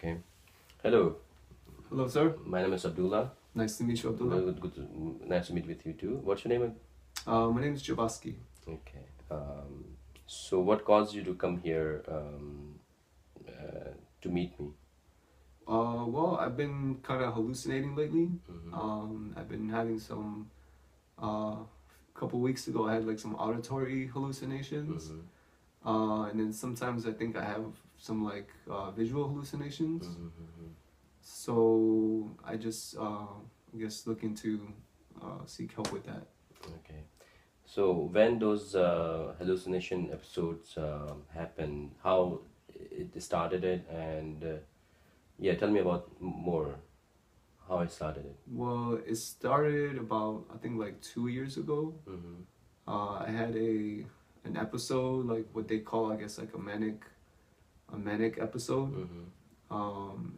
Okay. Hello, Hello, sir. my name is Abdullah. Nice to meet you, Abdullah. Very nice to meet with you too. What's your name? My name is Javaski. Okay. So what caused you to come here to meet me? Well, I've been kind of hallucinating lately. Mm-hmm. I've been having some. A couple weeks ago, I had like some auditory hallucinations, Mm-hmm. and then sometimes I think I have some like visual hallucinations. Mm-hmm. So I just, I guess, looking to seek help with that. Okay. So when those hallucination episodes happen, how it started it, and yeah, tell me about more how it started it. Well, it started about I think like 2 years ago. Mm-hmm. I had an episode like what they call I guess like a manic episode. Mm-hmm.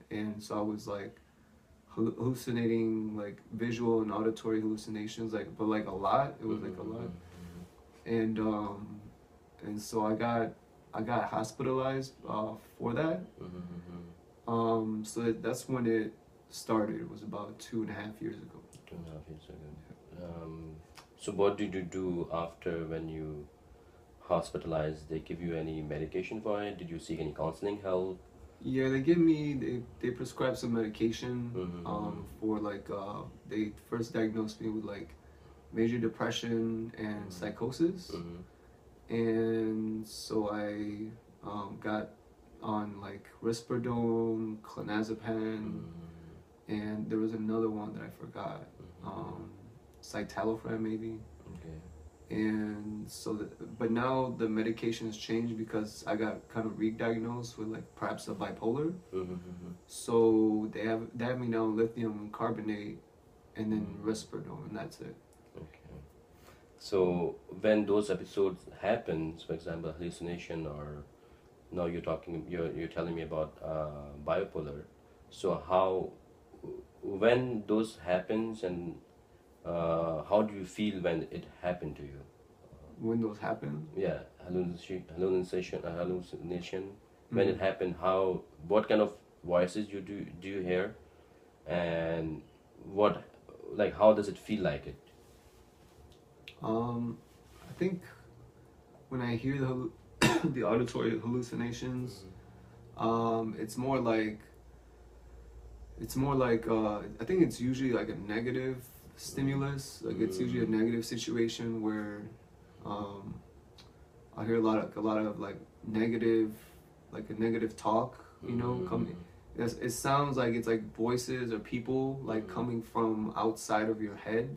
And so I was like hallucinating like visual and auditory hallucinations like but like a lot. It was like a lot. And so I got hospitalized for that. Mm-hmm. So that's when it started. It was about 2.5 years ago. 2.5 years ago. So what did you do after when you hospitalized? They give you any medication for it? Did you seek any counseling help? Yeah, they prescribed some medication Mm-hmm. for like they first diagnosed me with like major depression and psychosis. Mm-hmm. And so I got on like risperidone, clonazepam, and there was another one that I forgot, um, citalopram maybe. Okay. And so, but now the medication has changed because I got kind of re-diagnosed with like perhaps a bipolar. Mm-hmm. So they have me now on lithium carbonate and then risperidone, and that's it. Okay. So when those episodes happens, for example, hallucination, or now you're telling me about bipolar. So how when those happens, and how do you feel when it happened to you? When those happen, Yeah, hallucination. When it mm. happened, how what kind of voices do you hear, and what like how does it feel like it? I think when I hear the auditory hallucinations, it's more like I think it's usually like a negative stimulus. Like it's usually a negative situation where um, I hear a lot of like negative, like a negative talk. Coming. It sounds like it's like voices or people like coming from outside of your head,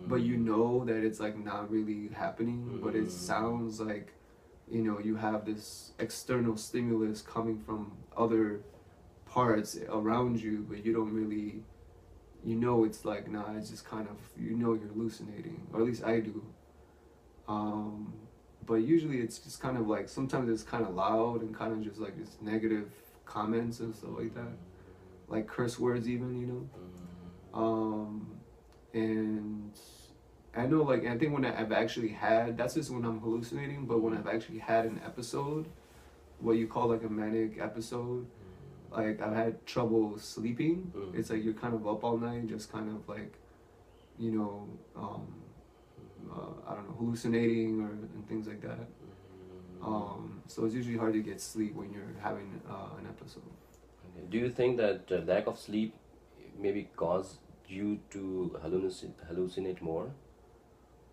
but you know that it's like not really happening. But it sounds like you have this external stimulus coming from other parts around you, but you don't really, it's like, nah, it's just kind of, you're hallucinating, or at least I do. Um, but usually it's just kind of like, sometimes it's kind of loud and kind of just like this negative comments and stuff like that, like curse words even. And I know, like, I think when I've actually had, that's just when I'm hallucinating, but when I've actually had an episode, what you call like a manic episode, like I've had trouble sleeping. It's like you're kind of up all night, just kind of like, you know, I don't know, hallucinating and things like that. So it's usually hard to get sleep when you're having an episode. Okay. Do you think that lack of sleep maybe cause you to hallucinate more?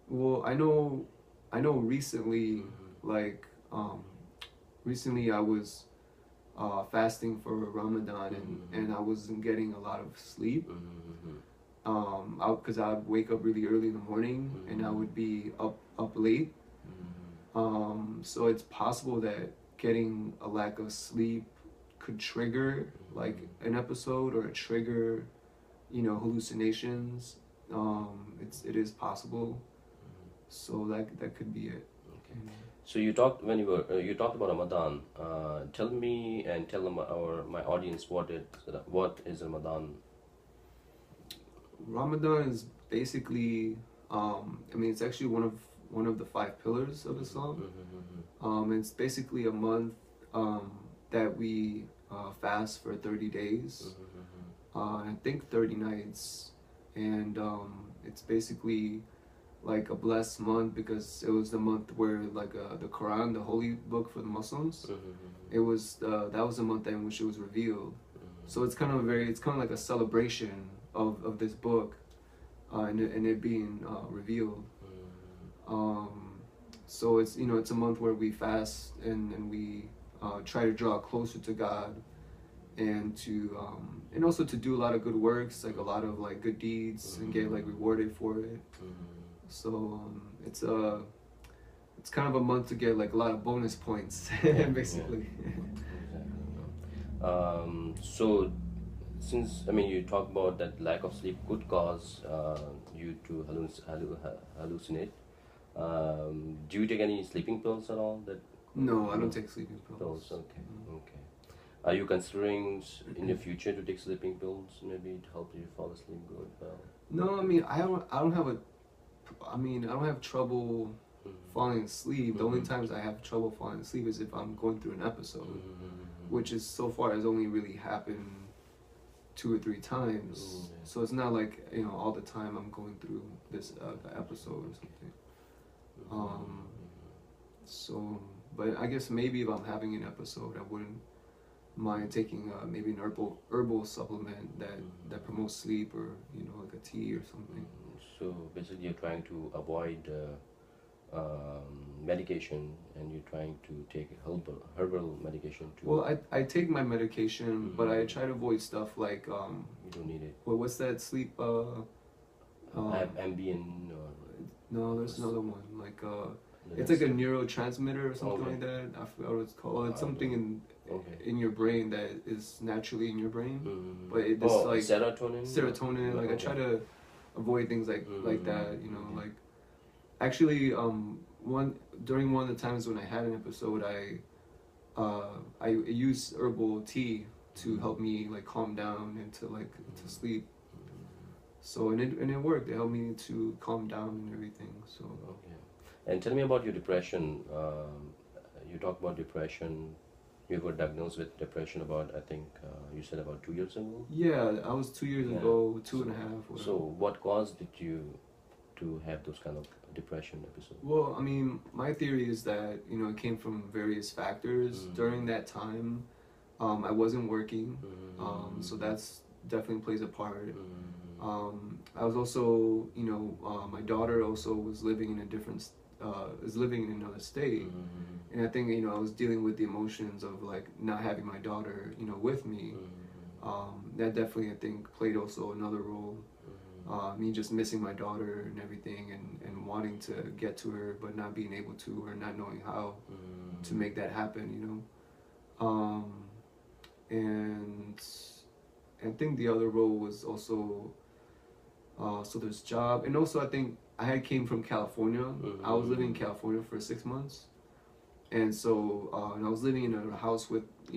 Well, I know recently, like, recently I was fasting for Ramadan, and I wasn't getting a lot of sleep. Because I'd wake up really early in the morning and I would be up late. So it's possible that getting a lack of sleep could trigger like an episode or trigger, hallucinations. It is possible. So that could be it. Okay. So you talked when you talked about Ramadan. Tell me and tell them my audience what is Ramadan. Ramadan is basically, I mean, it's actually one of the 5 pillars of Islam. It's basically a month that we fast for 30 days. Mm-hmm. I think 30 nights, and it's basically like a blessed month because it was the month where like the Quran, the holy book for the Muslims, it was that was the month in which it was revealed. So it's kind of it's kind of like a celebration of this book, and it being revealed. So it's it's a month where we fast and we try to draw closer to God, and also to do a lot of good works, like a lot of like good deeds, and get like rewarded for it. So it's kind of a month to get like a lot of bonus points, basically. So, since you talk about that lack of sleep could cause you to hallucinate. Do you take any sleeping pills at all? That No, I don't take sleeping pills. pills. Okay, okay. Are you considering in the future to take sleeping pills, maybe to help you fall asleep good? Well, No, I mean I don't have trouble falling asleep. The only times I have trouble falling asleep is if I'm going through an episode, which is so far has only really happened 2 or 3 times. So it's not like all the time I'm going through this episode or something. So, but I guess maybe if I'm having an episode, I wouldn't mind taking maybe an herbal supplement that promotes sleep, or like a tea or something. So basically, you're trying to avoid medication, and you're trying to take herbal medication too. Well, I take my medication, but I try to avoid stuff like You don't need it. well, what's that sleep? Ambien or No, there's another one like the it's like a rest? neurotransmitter or something Okay. like that. I forgot what it's called. It's something Okay. in your brain that is naturally in your brain, Mm. but it's Oh, like serotonin. serotonin. Like I Okay. try to avoid things like that. Okay. Like actually during one of the times when I had an episode, I used herbal tea to help me like calm down and to sleep. So and it worked. It helped me to calm down and everything. So Okay. And tell me about your depression. You talk about depression. You got diagnosed with depression about, I think, you said about 2 years ago. yeah, I was 2 years Yeah. ago, 2.5. Whatever. So, what caused it you to have those kind of depression episodes? Well, I mean, my theory is that it came from various factors. During that time, I wasn't working, so that's definitely plays a part. I was also, my daughter also was living in a different, is living in another state, and I think I was dealing with the emotions of like not having my daughter, with me. That definitely I think played also another role. Me just missing my daughter and everything, and wanting to get to her but not being able to, or not knowing how to make that happen, and I think the other role was also so there's job, and also I think I had came from California. I was living in California for 6 months, and so and I was living in a house with